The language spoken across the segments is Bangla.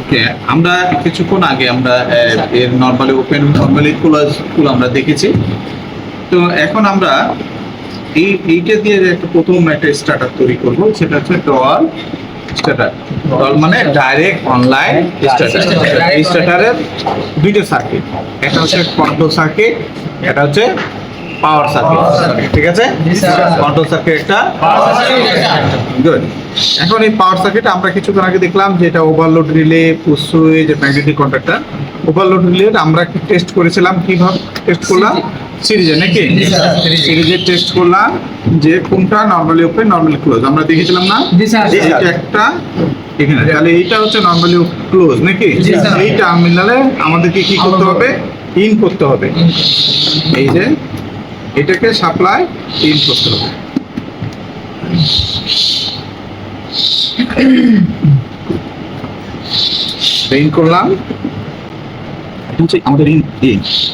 ওকে, আমরা কিছুক্ষণ আগে আমরা এর নরমালি ওপেন নরমালি ক্লোজ গুলো আমরা দেখেছি। তো এখন আমরা এইটা দিয়ে একটা প্রথম একটা স্টার্টার তৈরি করব, সেটা হচ্ছে ডল স্টার্টার। ডল মানে ডাইরেক্ট অনলাইন স্টার্টার। এই স্টার্টারের দুইটা সার্কিট, একটা হচ্ছে কন্ট্রোল সার্কিট, এটা হচ্ছে পাওয়ার সার্কিট। ঠিক আছে, কন্ট্রোল সার্কিট একটা, গুড। এখন এই পাওয়ার সার্কিট আমরা কিছুক্ষণ আগে দেখলাম যে এটা overload relay, push switch, magnetic contactor. Overload relay আমরা টেস্ট করেছিলাম, কিভাবে টেস্ট করলাম? সিরিজে নাকি? সিরিজে টেস্ট করলাম যে কোনটা নরমালি ওপেন নরমালি ক্লোজ আমরা দেখেছিলাম না? এইটা একটা এখানে, তাহলে এইটা হচ্ছে নরমালি ক্লোজ নাকি? এই টার্মিনালে আমাদেরকে কি করতে হবে? ইন করতে হবে। এই যে এটাকে সাপ্লাই ইন করতে হবে। ইন করলাম, এটা হচ্ছে আমাদের ইন।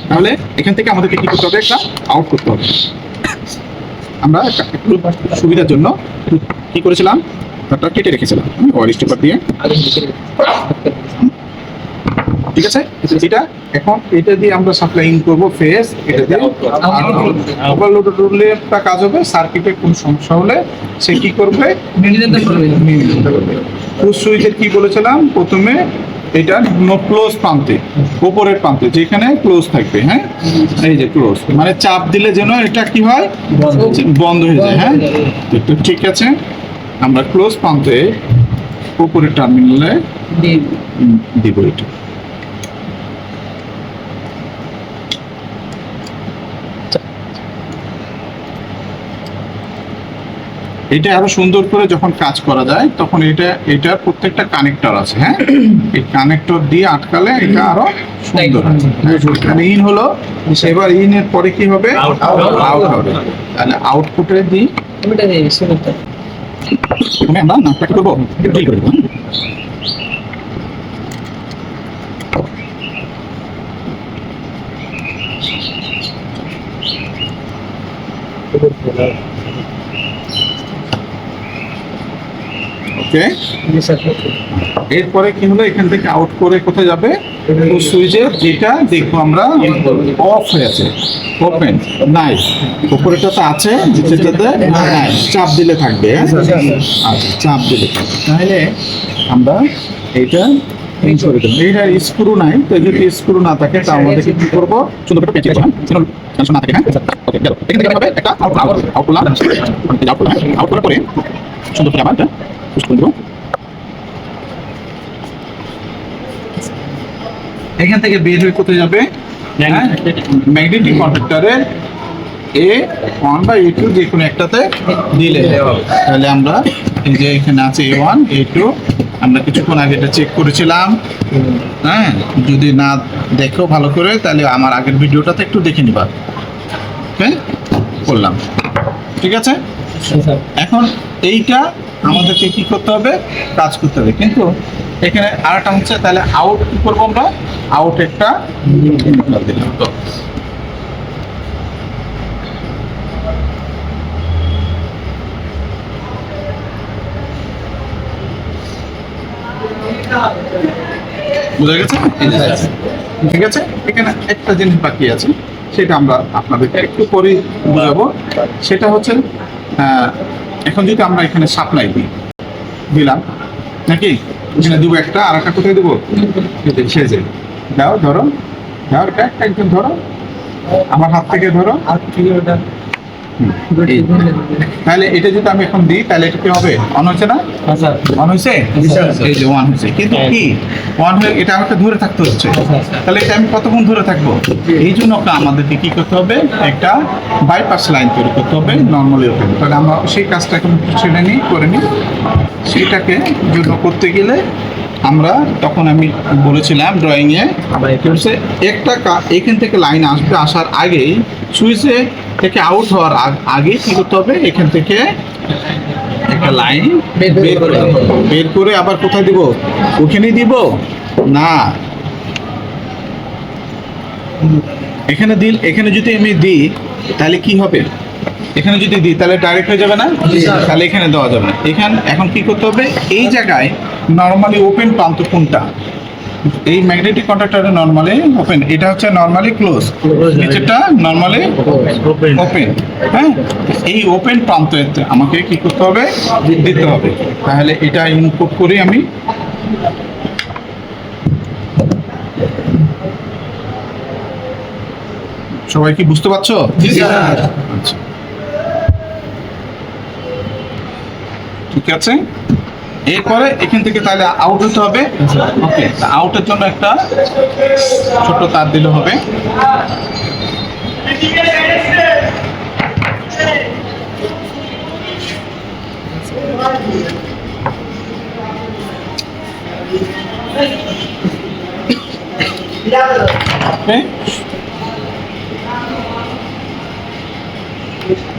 তাহলে এখান থেকে আমাদেরকে কি করতে হবে? একটা আউট করতে হবে। আমরা একটু সুবিধার জন্য কি করেছিলাম, একটা কেটে রেখেছিলাম ওয়ার স্টেপার দিয়ে। ঠিক আছে, এটা এখন এটা দিয়ে আমরা সাপ্লাই ইন করবো ফেজ, এটা দিয়ে ওভারলোড রুলেরটা কাজ হবে। সার্কিটের কোনো সমস্যা হলে সে কি করবে? পুশ সুইচের কি বলেছিলাম প্রথমে? এটা নো ক্লোজ প্রান্তে, উপরের প্রান্তে যেখানে ক্লোজ থাকবে। হ্যাঁ, এই যে ক্লোজ মানে চাপ দিলে যেন এটা কি হয়? বন্ধ হয়ে যায়। হ্যাঁ, তো ঠিক আছে, আমরা ক্লোজ প্রান্তে উপরের টার্মিনালে দিব এটা। এটা আরো সুন্দর করে যখন কাজ করা যায় তখন এটার প্রত্যেকটা কানেক্টর আছে। হ্যাঁ, এই কানেক্টর দিয়ে আটকালে এটা আরো সুন্দর হয়। এখানে ইন হলো, এবার ইন এর পরে কি হবে? আউট হবে। তাহলে আউটপুটে দিই, আমরা নামটা কি করবো? ডিল করে দেবো। ওকে, এরপরে কি হলো? এখান থেকে আউট করে কোথায় যাবে? সুইচে যেটা দেখবো আমরা অফ হয়ে আছে, ওপেন নাই, উপরেটা তো আছে, যেটাতে নাই, চাপ দিলে থাকবে। আচ্ছা, চাপ দিলে থাকবে। তাহলে আমরা এটা ইন করে দেবো। এইটা স্ক্রু নাই, তো যদি স্ক্রু না থাকে তা আমাদেরকে কি করবো? সুন্দর করে পেঁচিয়ে দেবো। টেনশন না থাকে। হ্যাঁ, ওকে, গেল। এখান থেকে হবে একটা আউট করলাম, আউট করার পরে সুন্দর করে আবার এটা পুশ করে দেবো। এখান থেকে বের হয়ে কোথায় যাবে? ম্যাগনেটিক কন্ট্যাক্টরের A1 বা A2 যে কোনো একটাতে দিলে, তাহলে আমরা এই যে এখানে আছে A1 A2, আমরা কিছুক্ষণ আগে এটা চেক করেছিলাম। হ্যাঁ, যদি না দেখো ভালো করে তাহলে আমার আগের ভিডিওটাতে একটু দেখে নিবা। ওকে, করলাম। ঠিক আছে, এখন এইটা আমাদেরকে কি করতে হবে? কাজ করতে হবে। কিন্তু এখানে আরেকটা হচ্ছে, তাহলে আউট কি করবো আমরা? আউট একটা দিলাম। তো বুঝা গেছে? ঠিক আছে, এখানে একটা জিনিস বাকি আছে, সেটা আমরা আপনাদেরকে একটু পরে বুঝাবো। সেটা হচ্ছে এখন যদি আমরা এখানে সাপ্লাই দিলাম নাকি, এখানে দিব একটা, আর একটা কোথায় দেবো? সেজে দাও, ধরো, দাও, এটা একদম ধরো, আমার হাত থেকে ধরো। তাহলে এটা যদি আমি এখন দিই তাহলে এটা কি হবে? অন হচ্ছে না? অন হয়েছে? এই যে ওয়ান হয়েছে, কিন্তু কি ওয়ান হয়ে এটা আমাকে ধরে থাকতে হচ্ছে। তাহলে এটা আমি কতক্ষণ ধরে থাকবো? এই জন্য আমাদেরকে কি করতে হবে? একটা বাইপাস লাইন তৈরি করতে হবে নর্মালি ওপেন। তাহলে আমরা সেই কাজটা এখন ছেড়ে নিই, করে নিই। সেটাকে জন্য করতে গেলে আমরা তখন আমি বলেছিলাম ড্রয়িংয়ে একটা এখান থেকে লাইন আসবে, আসার আগেই সুইচে থেকে আউট হওয়ার আগে কি করতে হবে? এখান থেকে একটা লাইন বের করে আবার কোথায় দিব? ওখানেই দিব না, এখানে এখানে যদি আমি দিই তাহলে কি হবে? এখানে যদি দিই তাহলে ডাইরেক্ট হয়ে যাবে না? তাহলে এখানে দেওয়া যাবে না। এখন কি করতে হবে? এই জায়গায় নরমালি ওপেন প্রান্ত কোনটা? এই ম্যাগনেটিক কন্ট্যাক্টরে নরমালি ওপেন, এটা হচ্ছে নরমালি ক্লোজ, নিচেরটা নরমালি ওপেন। হ্যাঁ, এই ওপেন প্রান্তে আমাকে কি করতে হবে? দিতে হবে। তাহলে এটা ইনপুট করি আমি। সবাই কি বুঝতে পারছো? আচ্ছা, ঠিক আছে। এরপরে এখান থেকে তাহলে আউট হতে হবে। ওকে, আউটের জন্য একটা ছোট তার দিলে হবে। ওকে,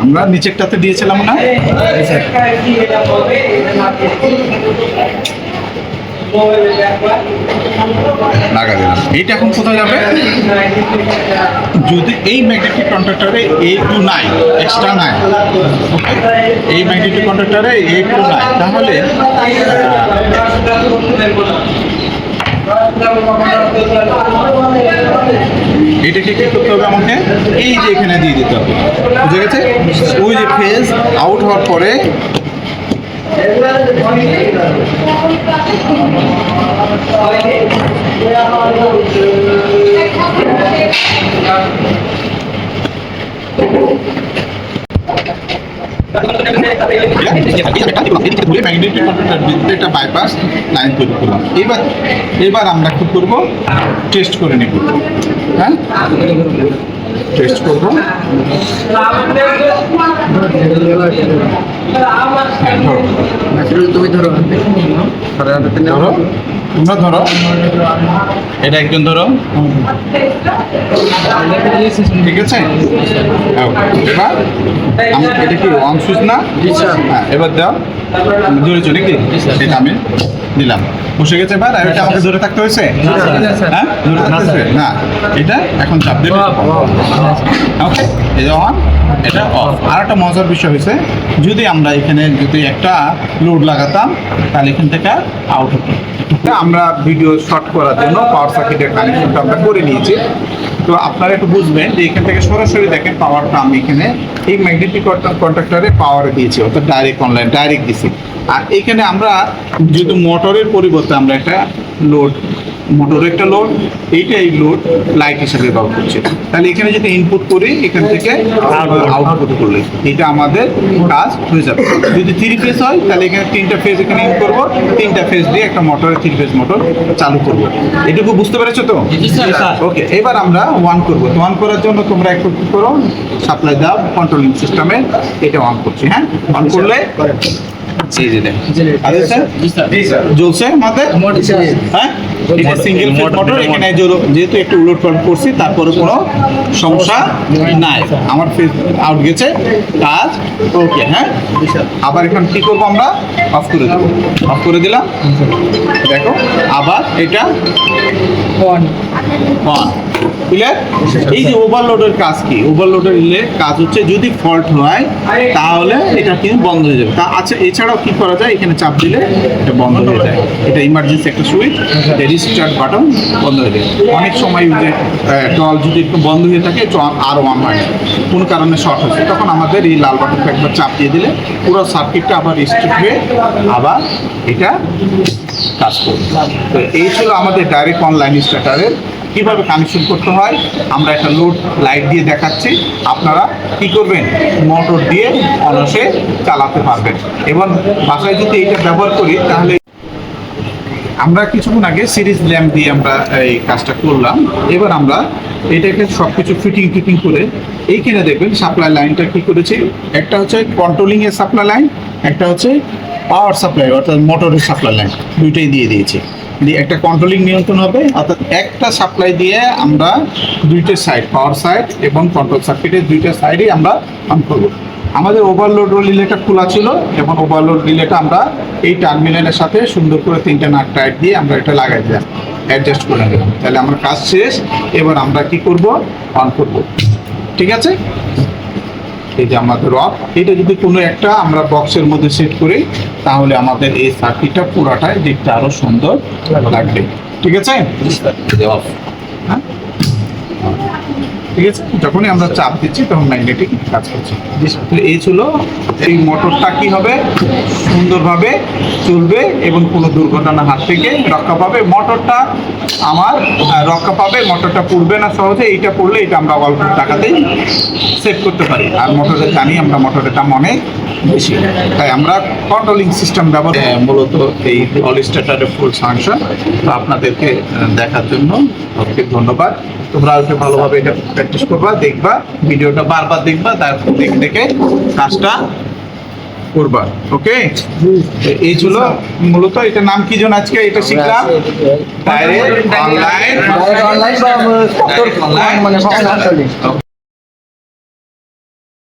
আমরা নিচেরটাতে দিয়েছিলাম না? লাগা দিলাম। এইটা এখন কোথায় যাবে? যদি এই ম্যাগনেটিক কন্ট্যাক্টরে A2 নাই, এক্সট্রা নাই, ওকে, এই ম্যাগনেটিক কন্ট্যাক্টরে A2 নাই, তাহলে এটাকে কি করতে হবে? আমাকে এই যে এখানে দিয়ে দিতে হবে। বুঝে গেছে? ওই যে ফেজ আউট হওয়ার পরে একটা বাইপাস লাইন তৈরি করলাম। এবার আমরা কি করব? টেস্ট করে নেব। হ্যাঁ, টেস্ট করব। তুমি ধরো, তোমরা ধরো, এটা একজন ধরো, ঠিক আছে। এবার এটা কি ওয়ান সুইচ না? হ্যাঁ, এবার দাও, ধরেছো নাকি? এটা আমি দিলাম, বসে গেছে। এবার এটা আমাকে ধরে থাকতে হয়েছে? হ্যাঁ, ধরে থাকতে হয়েছে না। এটা এখন চাপ দিলে ওকে, এটা অন, এটা অফ। আর একটা মজার বিষয় হয়েছে, যদি আমরা এখানে যদি একটা লোড লাগাতাম তাহলে এখান থেকে আউট হতো। আমরা ভিডিও শর্ট করার জন্য পাওয়ার সার্কিটের কানেকশনটা আমরা করে নিয়েছি। তো আপনারা একটু বুঝবেন যে এখান থেকে সরাসরি দেখেন পাওয়ারটা আমি এখানে এই ম্যাগনেটিক কন্ট্যাক্টরে পাওয়ারে দিয়েছি, অর্থাৎ ডাইরেক্ট অনলাইন ডাইরেক্ট দিছি। আর এখানে আমরা যদি মোটরের পরিবর্তে আমরা একটা লোড, মোটরের একটা লোড, এইটা এই লোড লাইট হিসাবে ব্যবহার করছি। তাহলে এখানে যদি ইনপুট করি, এখান থেকে আউটপুট করলে এটা আমাদের কাজ হয়ে যাবে। যদি 3 ফেজ হয় তাহলে এখানে 3টা ফেজ এখানে ইন করবো, 3টা ফেজ দিয়ে একটা মোটরের 3 ফেজ মোটর চালু করবো। এটুকু বুঝতে পেরেছো তো? ওকে, এবার আমরা ওয়ান করবো। তো অন করার জন্য তোমরা একটু কি করো, সাপ্লাই দাও কন্ট্রোলিং সিস্টেমে, এটা অন করছি। হ্যাঁ, অন করলে জ্বলছে আমাদের। হ্যাঁ, এটা সিঙ্গেল ফেজ মোটর। এখানে যেহেতু একটু উলট পালট করছি, তারপরে কোনো সমস্যা নাই। আমার ফেজ আউট গেছে, কাজ ওকে। হ্যাঁ, আবার এখন কি করবো? আমরা অফ করে দেবো। অফ করে দিলাম, দেখো আবার এটা অন অন। ক্লিয়ার? এই যে ওভারলোডের কাজ কি? ওভারলোডের কাজ হচ্ছে যদি ফল্ট হয় তাহলে এটা কিন্তু বন্ধ হয়ে যাবে। তা আচ্ছা, এছাড়াও কি করা যায়? এখানে চাপ দিলে এটা বন্ধ হয়ে যায়। এটা ইমার্জেন্সি একটা সুইচ, রিস্টার্ট বাটন, বন্ধ হয়ে যায়। অনেক সময় যে টল যদি একটু বন্ধ হয়ে থাকে, আর অন হয়, কোনো কারণে শর্ট হচ্ছে, তখন আমাদের এই লাল বাটনটা একবার চাপ দিয়ে দিলে পুরো সার্কিটটা আবার রিস্টার্ট হয়ে আবার এটা কাজ করবে। তো এই ছিল আমাদের ডাইরেক্ট অনলাইন স্টার্টারের কিভাবে কানেকশন করতে হয়। আমরা একটা লোড লাইট দিয়ে দেখাচ্ছি, আপনারা কি করবেন? মোটর দিয়ে অনায়াসে চালাতে পারবেন। এবং বাসায় যদি এটা ব্যবহার করি তাহলে আমরা কিছুক্ষণ আগে সিরিজ ল্যাম্প দিয়ে আমরা এই কাজটা করলাম। এবার আমরা এটাকে সব কিছু ফিটিং করে এইখানে দেখবেন সাপ্লাই লাইনটা কি করেছি। একটা হচ্ছে কন্ট্রোলিং এর সাপ্লাই লাইন, একটা হচ্ছে পাওয়ার সাপ্লাই অর্থাৎ মোটরের সাপ্লাই লাইন, দুইটাই দিয়ে দিয়েছি। একটা কন্ট্রোলিং নিয়ন্ত্রণ হবে, অর্থাৎ একটা সাপ্লাই দিয়ে আমরা দুইটা সাইড, পাওয়ার সাইড এবং কন্ট্রোল সার্কিটের দুইটা সাইডেই আমরা অন করবো। আমাদের ওভারলোড রিলেটা খোলা ছিল এবং ওভারলোড রিলেটা আমরা এই টার্মিনালের সাথে সুন্দর করে 3টা নাট টাইট দিয়ে আমরা এটা লাগাই দিলাম, অ্যাডজাস্ট করে নিলাম। তাহলে আমার কাজ শেষ। এবার আমরা কি করব? অন করব। ঠিক আছে? এই যে আমাদের অফ, এটা যদি কোনো একটা আমরা বক্সের মধ্যে সেট করি তাহলে আমাদের এই সার্কিটটা পুরাটাই দেখতে আরো সুন্দর লাগবে। ঠিক আছে, অফ। হ্যাঁ, ঠিক আছে, যখনই আমরা চাপ দিচ্ছি তখন ম্যাগনেটিক কাজ করছে। তো এই ছিল, এই মোটরটা কি হবে, সুন্দরভাবে চলবে এবং কোনো দুর্ঘটনার হাত থেকে রক্ষা পাবে। মোটরটা আমার রক্ষা পাবে, মোটরটা পুড়বে না সহজে। এইটা পড়লে এটা আমরা অল্প টাকাতেই সেভ করতে পারি। আর মোটরের জানি আমরা মোটরের দাম অনেক বেশি, তাই আমরা কন্ট্রোলিং সিস্টেম ব্যবহার মূলত এই অল স্টার্টারের ফুল ফাংশন। তো আপনাদেরকে দেখার জন্য আপনাকে ধন্যবাদ। তোমরা একটু ভালোভাবে এটা প্র্যাকটিস করবা, দেখবা, ভিডিওটা বারবার দেখবা, তারপর দেখে দেখে কাজটা করবা। ওকে, এই ছিল মূলত। এটার নাম কি যেন আজকে এটা শিখলাম, ডাইরেক্ট অনলাইন অনলাইন বা অনলাইন।